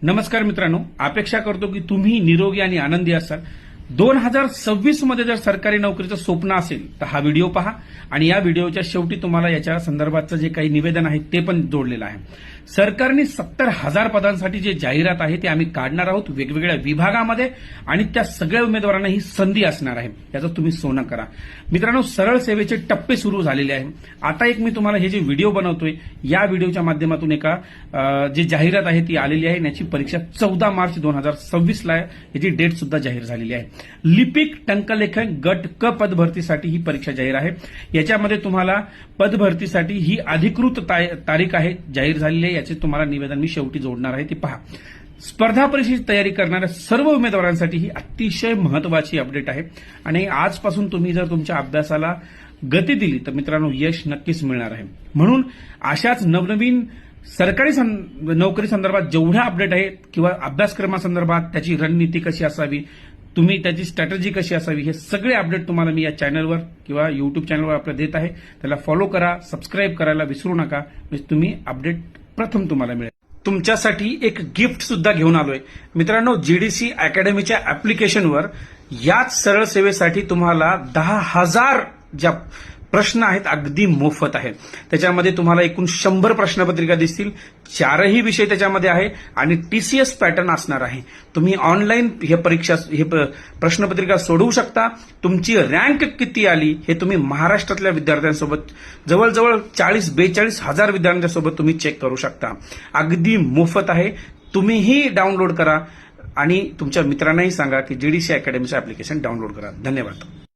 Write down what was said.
नमस्कार मित्रांनो, अपेक्षा करतो की तुम्ही निरोगी आणि आनंदी असाल। 2026 मध्ये जर सरकारी नोकरीचं स्वप्न असेल तर हा व्हिडिओ पहा आणि या व्हिडिओच्या शेवटी तुम्हाला याच्या संदर्भातचं जे काही निवेदन आहे ते पण जोडलेलं आहे। सरकारने 70,000 पदांसाठी जे जाहिरात आहे ते आम्ही काढणार आहोत वेगवेगळ्या विभागामध्ये आणि त्या सगळ्या उमेदवारांना ही संधी असणार आहे, याचं तुम्ही सोनं करा। मित्रांनो, सरळ सेवेचे टप्पे सुरू झालेले आहे। आता एक मी तुम्हाला हे जे व्हिडिओ बनवतोय या व्हिडिओच्या माध्यमातून एका जी जाहिरात आहे ती आलेली आहे। याची परीक्षा 14 मार्च 2026 ला आहे, याची डेट सुद्धा जाहीर झालेली आहे। लिपिक टंकलेखन गट क पदभरतीसाठी ही परीक्षा जाहीर आहे। याच्यामध्ये तुम्हाला पदभरतीसाठी ही अधिकृत तारीख आहे जाहीर झालेली आहे, याचे तुम्हाला निवेदन मी शेवटी जोडणार आहे, ती पहा। स्पर्धा परीक्षेची तयारी करणाऱ्या सर्व उमेदवारांसाठी ही अतिशय महत्वाची अपडेट आहे आणि आजपासून तुम्ही जर तुमच्या अभ्यासाला गती दिली तर मित्रांनो यश नक्कीच मिळणार आहे। म्हणून अशाच नवनवीन सरकारी नोकरी संदर्भात जेवढ्या अपडेट आहेत किंवा अभ्यासक्रमासंदर्भात त्याची रणनीती कशी असावी, तुम्ही त्याची स्ट्रॅटेजी कशी असावी, हे सगळे अपडेट तुम्हाला मी या चॅनलवर किंवा युट्यूब चॅनलवर आपल्याला देत आहे। त्याला फॉलो करा, सबस्क्राईब करायला विसरू नका, म्हणजे तुम्ही अपडेट प्रथम तुम्हाला मिळेल। तुमच्यासाठी एक गिफ्ट सुद्धा घेऊन आलोय मित्रांनो। जीडीसी अकॅडमीच्या ऍप्लिकेशनवर याच सरळ सेवेसाठी तुम्हाला 10,000 ज्या प्रश्न आहेत अगदी मोफत आहे। त्याच्यामध्ये तुम्हाला एकूण 100 प्रश्नपत्रिका दिसतील, 4ही विषय त्याच्यामध्ये आहे आणि टीसीएस पॅटर्न असणार आहे। तुम्ही ऑनलाईन हे प्रश्नपत्रिका सोडवू शकता। तुमची रँक किती आली हे तुम्ही महाराष्ट्रातल्या विद्यार्थ्यांसोबत जवळजवळ 40-42 हजार विद्यार्थ्यांसोबत तुम्ही चेक करू शकता। अगदी मोफत आहे, तुम्हीही डाउनलोड करा आणि तुमच्या मित्रांनाही सांगा की जीडीसी अकॅडमीचं ऍप्लिकेशन डाउनलोड करा। धन्यवाद।